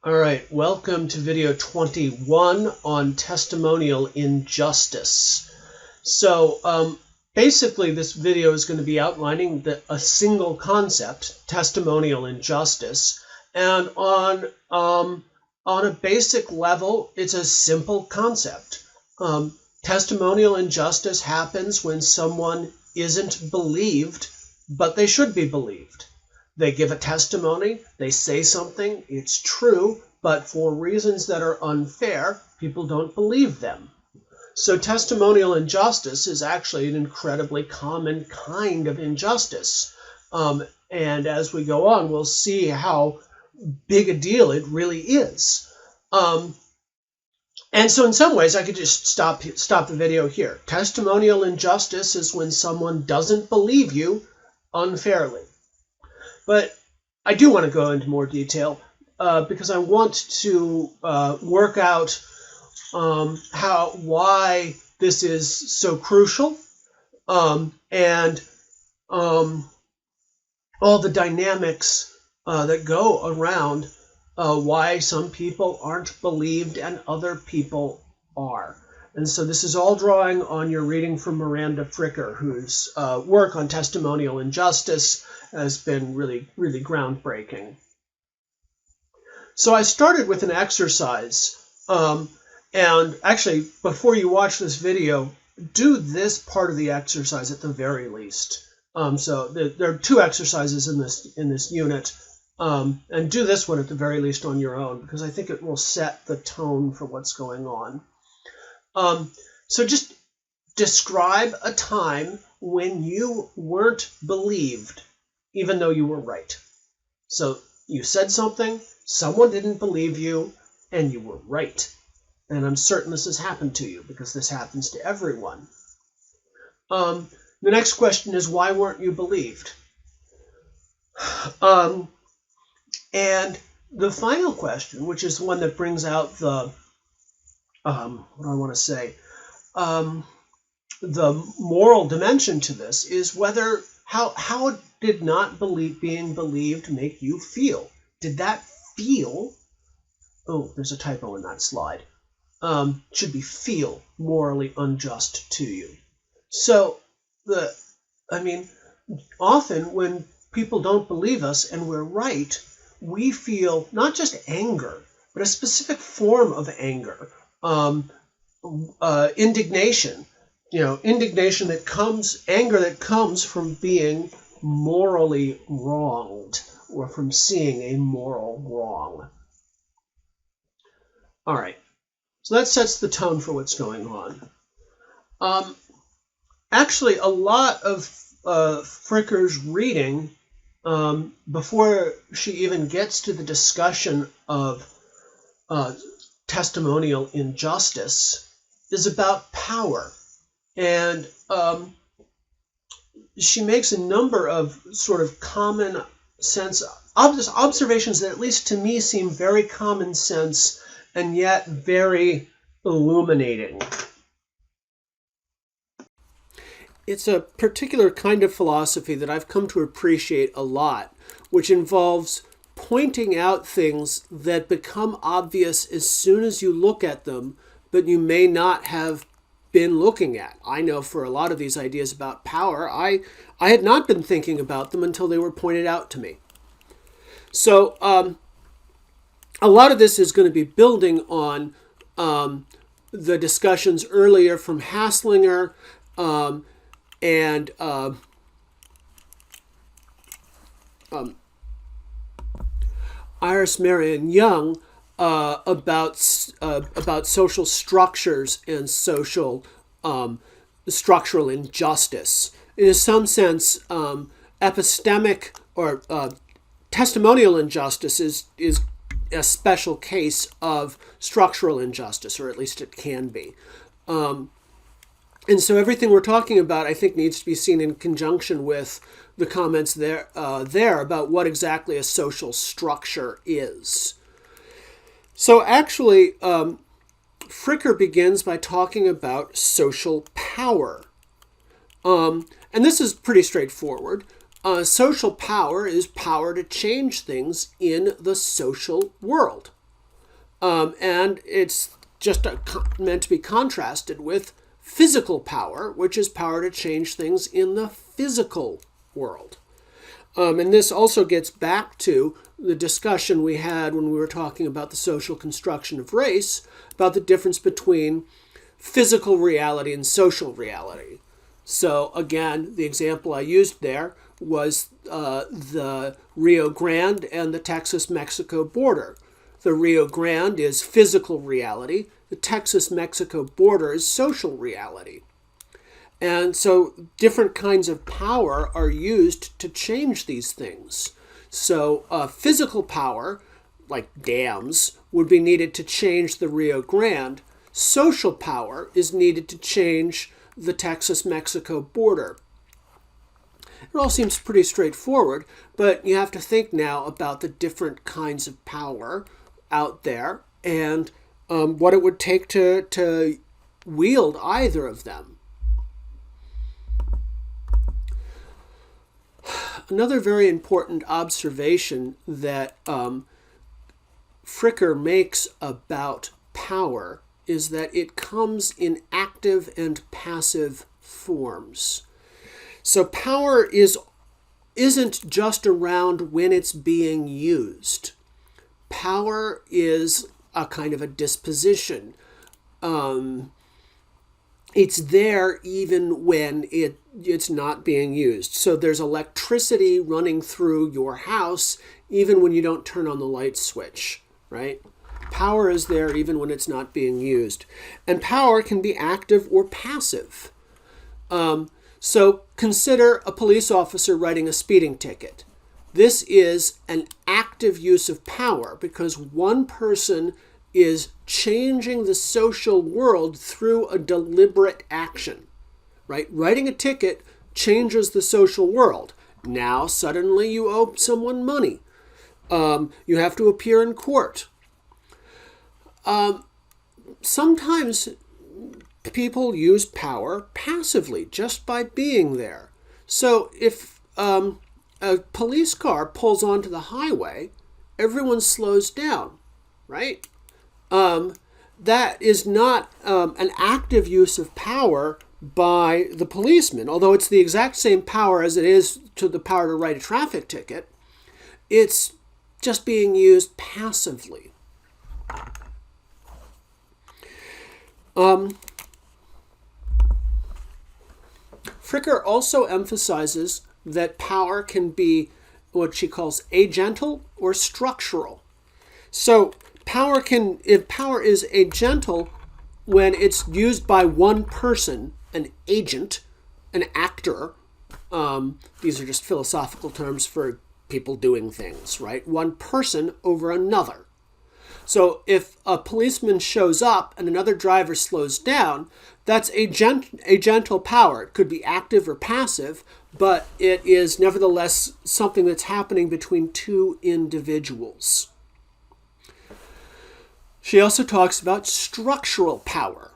All right, welcome to video 21 on testimonial injustice. So basically this video is going to be outlining a single concept, testimonial injustice, and on a basic level, it's a simple concept. Testimonial injustice happens when someone isn't believed, but they should be believed. They give a testimony, they say something, it's true, but for reasons that are unfair, people don't believe them. So testimonial injustice is actually an incredibly common kind of injustice. And as we go on, we'll see how big a deal it really is. And so in some ways, I could just stop the video here. Testimonial injustice is when someone doesn't believe you unfairly. But I do want to go into more detail because I want to work out why this is so crucial and all the dynamics that go around why some people aren't believed and other people are. And so this is all drawing on your reading from Miranda Fricker, whose work on testimonial injustice has been really, really groundbreaking. So I started with an exercise, and actually, before you watch this video, do this part of the exercise at the very least. So there are two exercises in this unit, and do this one at the very least on your own, because I think it will set the tone for what's going on. So just describe a time when you weren't believed, even though you were right. So you said something, someone didn't believe you, and you were right. And I'm certain this has happened to you, because this happens to everyone. The next question is, why weren't you believed? And the final question, which is the one that brings out the what do I want to say? The moral dimension to this is whether how did not being believed make you feel? Did that feel? Oh, there's a typo in that slide. Should be feel morally unjust to you. So often when people don't believe us and we're right, we feel not just anger, but a specific form of anger. Indignation, anger that comes from being morally wronged or from seeing a moral wrong. All right, so that sets the tone for what's going on. Actually, a lot of Fricker's reading, before she even gets to the discussion of testimonial injustice, is about power. And she makes a number of sort of common sense observations that, at least to me, seem very common sense and yet very illuminating. It's a particular kind of philosophy that I've come to appreciate a lot, which involves pointing out things that become obvious as soon as you look at them, but you may not have been looking at. I know for a lot of these ideas about power, I had not been thinking about them until they were pointed out to me. So a lot of this is going to be building on the discussions earlier from Haslinger and Iris Marion Young about social structures and social structural injustice. In some sense, epistemic or testimonial injustice is a special case of structural injustice, or at least it can be. And so everything we're talking about, I think, needs to be seen in conjunction with the comments there about what exactly a social structure is. So actually, Fricker begins by talking about social power. And this is pretty straightforward. Social power is power to change things in the social world. And it's just meant to be contrasted with physical power, which is power to change things in the physical world. And this also gets back to the discussion we had when we were talking about the social construction of race, about the difference between physical reality and social reality. So again, the example I used there was the Rio Grande and the Texas-Mexico border. The Rio Grande is physical reality. The Texas-Mexico border is social reality. And so different kinds of power are used to change these things. So physical power, like dams, would be needed to change the Rio Grande. Social power is needed to change the Texas-Mexico border. It all seems pretty straightforward, but you have to think now about the different kinds of power out there and what it would take to wield either of them. Another very important observation that Fricker makes about power is that it comes in active and passive forms. So power isn't just around when it's being used. Power is a kind of a disposition. It's there even when it's not being used. So there's electricity running through your house even when you don't turn on the light switch, right? Power is there even when it's not being used. And power can be active or passive. So consider a police officer writing a speeding ticket. This is an active use of power because one person is changing the social world through a deliberate action, right? Writing a ticket changes the social world. Now suddenly you owe someone money. You have to appear in court. Sometimes people use power passively just by being there. So if a police car pulls onto the highway, everyone slows down, right? That is not an active use of power by the policeman, although it's the exact same power as it is to the power to write a traffic ticket. It's just being used passively. Fricker also emphasizes that power can be what she calls agental or structural. So if power is agental when it's used by one person, an agent, an actor, these are just philosophical terms for people doing things, right? One person over another. So if a policeman shows up and another driver slows down, that's agental power. It could be active or passive, but it is nevertheless something that's happening between two individuals. She also talks about structural power.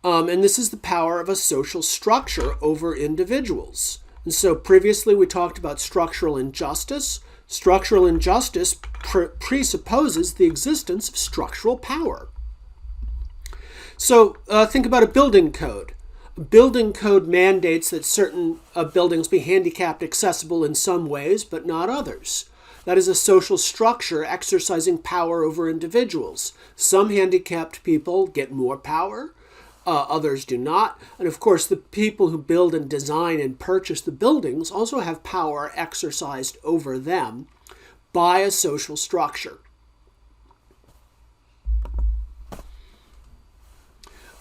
And this is the power of a social structure over individuals. And so previously we talked about structural injustice. Structural injustice presupposes the existence of structural power. So think about a building code. A building code mandates that certain buildings be handicapped accessible in some ways, but not others. That is a social structure exercising power over individuals. Some handicapped people get more power, others do not. And of course, the people who build and design and purchase the buildings also have power exercised over them by a social structure.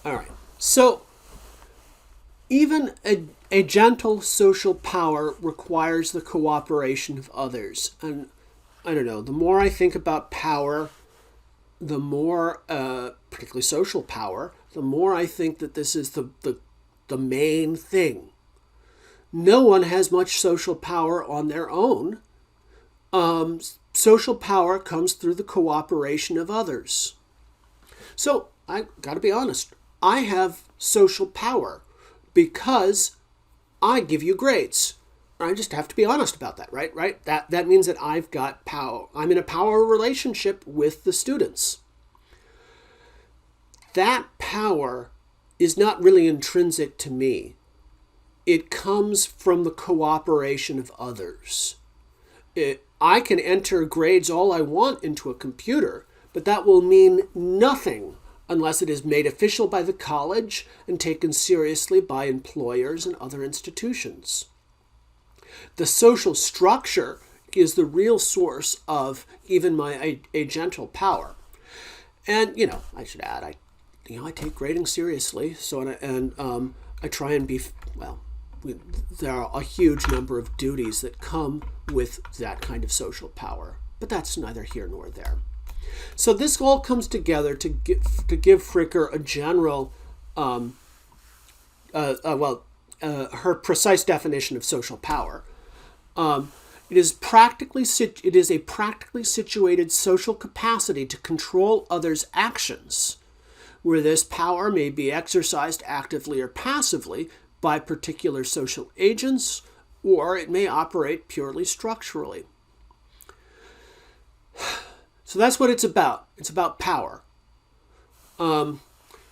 All right, so even a gentle social power requires the cooperation of others. And I don't know, the more I think about power, the more, particularly social power, the more I think that this is the main thing. No one has much social power on their own. Social power comes through the cooperation of others. So I got to be honest. I have social power because I give you grades. I just have to be honest about that, right? That means that I've got power. I'm in a power relationship with the students. that power is not really intrinsic to me. It comes from the cooperation of others. I can enter grades all I want into a computer, but that will mean nothing unless it is made official by the college and taken seriously by employers and other institutions. The social structure is the real source of even my agential power. And, I should add, I take grading seriously, I try and be, there are a huge number of duties that come with that kind of social power, but that's neither here nor there. So this all comes together to give Fricker a general, her precise definition of social power. It is a practically situated social capacity to control others' actions, where this power may be exercised actively or passively by particular social agents, or it may operate purely structurally. So that's what it's about. It's about power. Now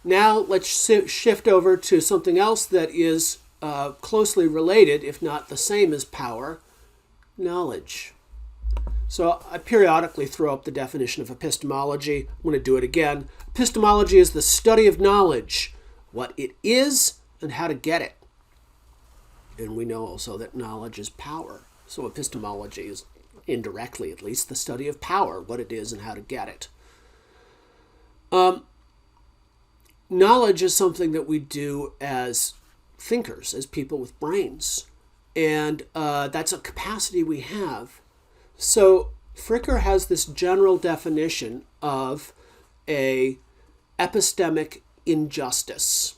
let's shift over to something else that is closely related, if not the same as power: knowledge. So I periodically throw up the definition of epistemology. I'm going to do it again. Epistemology is the study of knowledge, what it is and how to get it. And we know also that knowledge is power. So epistemology is, indirectly at least, the study of power, what it is and how to get it. Knowledge is something that we do as thinkers, as people with brains. And that's a capacity we have. So Fricker has this general definition of a epistemic injustice.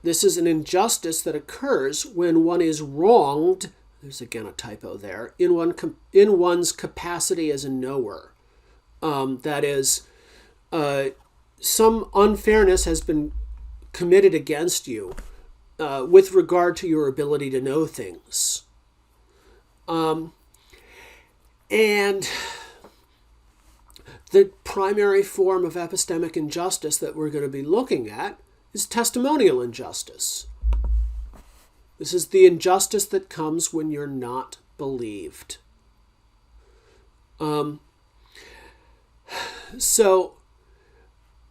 This is an injustice that occurs when one is wronged, there's again a typo there, in one's capacity as a knower. That is, some unfairness has been committed against you with regard to your ability to know things. And the primary form of epistemic injustice that we're going to be looking at is testimonial injustice. This is the injustice that comes when you're not believed. So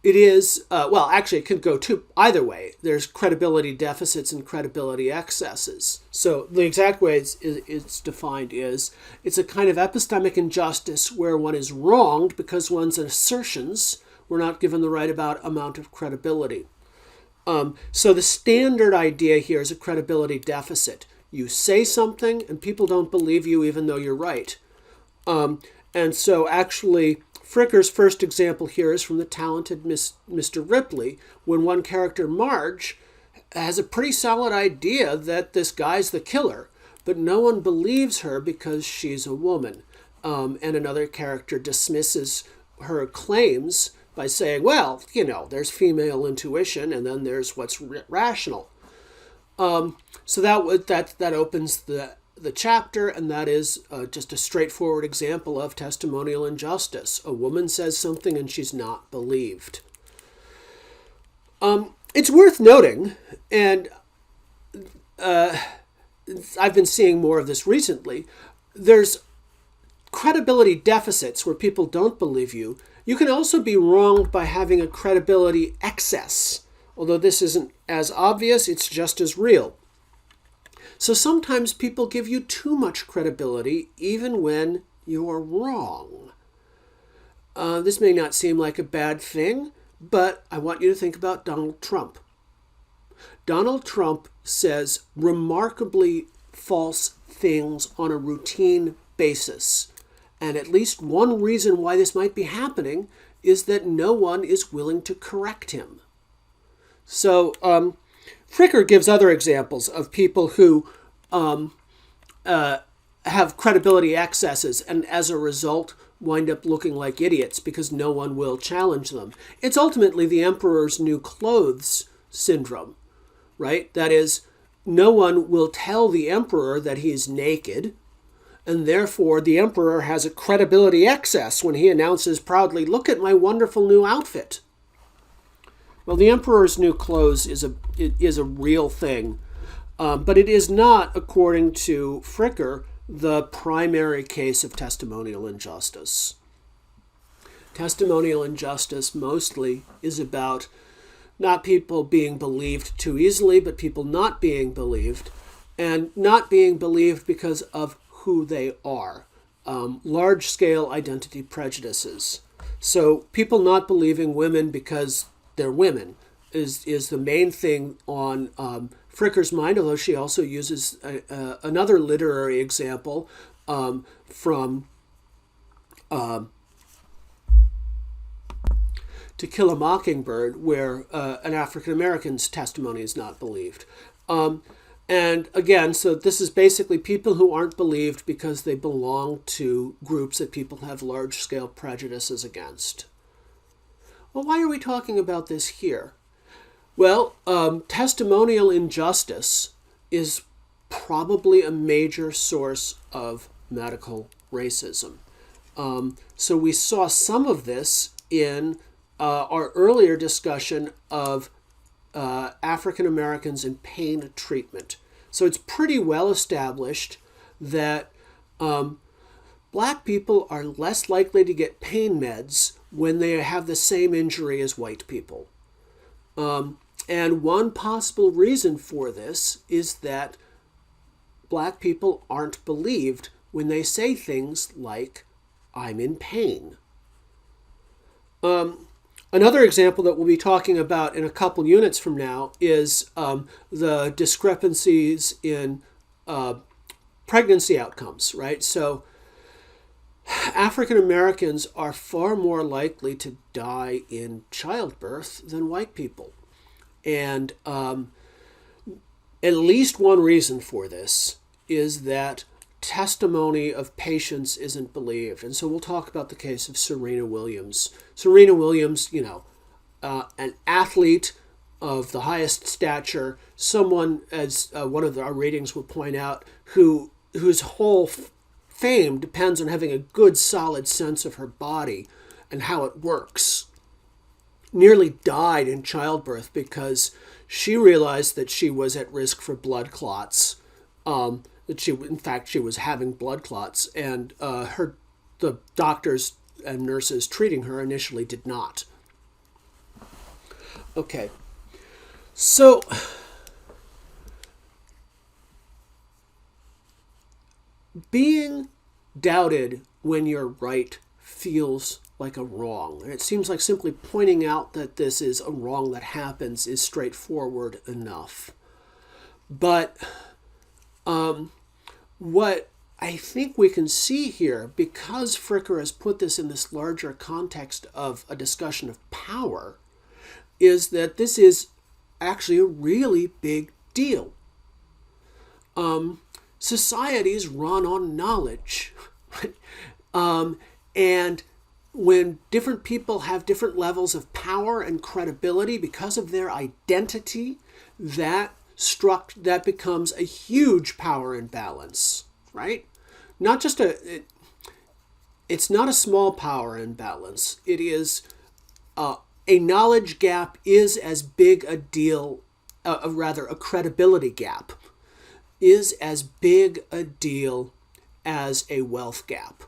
it is, it could go either way. There's credibility deficits and credibility excesses. So the exact way it's defined is, it's a kind of epistemic injustice where one is wronged because one's assertions were not given the right amount of credibility. So the standard idea here is a credibility deficit. You say something and people don't believe you even though you're right. And so actually, Fricker's first example here is from the talented Mr. Ripley, when one character, Marge, has a pretty solid idea that this guy's the killer, but no one believes her because she's a woman. And another character dismisses her claims by saying, well, there's female intuition and then there's what's rational. So that opens the chapter, and that is just a straightforward example of testimonial injustice. A woman says something and she's not believed. It's worth noting, and I've been seeing more of this recently, there's credibility deficits where people don't believe you. You can also be wronged by having a credibility excess. Although this isn't as obvious, it's just as real. So sometimes people give you too much credibility even when you're wrong. This may not seem like a bad thing, but I want you to think about Donald Trump. Donald Trump says remarkably false things on a routine basis. And at least one reason why this might be happening is that no one is willing to correct him. So Fricker gives other examples of people who have credibility excesses and as a result wind up looking like idiots because no one will challenge them. It's ultimately the emperor's new clothes syndrome, right? That is, no one will tell the emperor that he's naked, and therefore the emperor has a credibility excess when he announces proudly, "Look at my wonderful new outfit." Well, the emperor's new clothes is a real thing, but it is not, according to Fricker, the primary case of testimonial injustice. Testimonial injustice mostly is about not people being believed too easily, but people not being believed, and not being believed because of who they are. Large-scale identity prejudices. So people not believing women because they're women is the main thing on Fricker's mind, although she also uses another literary example from To Kill a Mockingbird, where an African American's testimony is not believed. And again, so this is basically people who aren't believed because they belong to groups that people have large-scale prejudices against. Well, why are we talking about this here? Well, testimonial injustice is probably a major source of medical racism. So we saw some of this in our earlier discussion of African Americans in pain treatment. So it's pretty well established that black people are less likely to get pain meds when they have the same injury as white people. And one possible reason for this is that black people aren't believed when they say things like, "I'm in pain." Another example that we'll be talking about in a couple units from now is the discrepancies in pregnancy outcomes, right? So African Americans are far more likely to die in childbirth than white people. And at least one reason for this is that testimony of patients isn't believed. And so we'll talk about the case of Serena Williams. Serena Williams, an athlete of the highest stature, someone, as one of our ratings will point out, whose whole fame depends on having a good, solid sense of her body and how it works, nearly died in childbirth because she realized that she was at risk for blood clots. That she was having blood clots, and the doctors and nurses treating her initially did not. Okay, so being doubted when you're right feels like a wrong, and it seems like simply pointing out that this is a wrong that happens is straightforward enough. But what I think we can see here, because Fricker has put this in this larger context of a discussion of power, is that this is actually a really big deal. Societies run on knowledge. And when different people have different levels of power and credibility because of their identity, that becomes a huge power imbalance, right? Not just it's not a small power imbalance. It is a knowledge gap is as big a deal, a credibility gap is as big a deal as a wealth gap.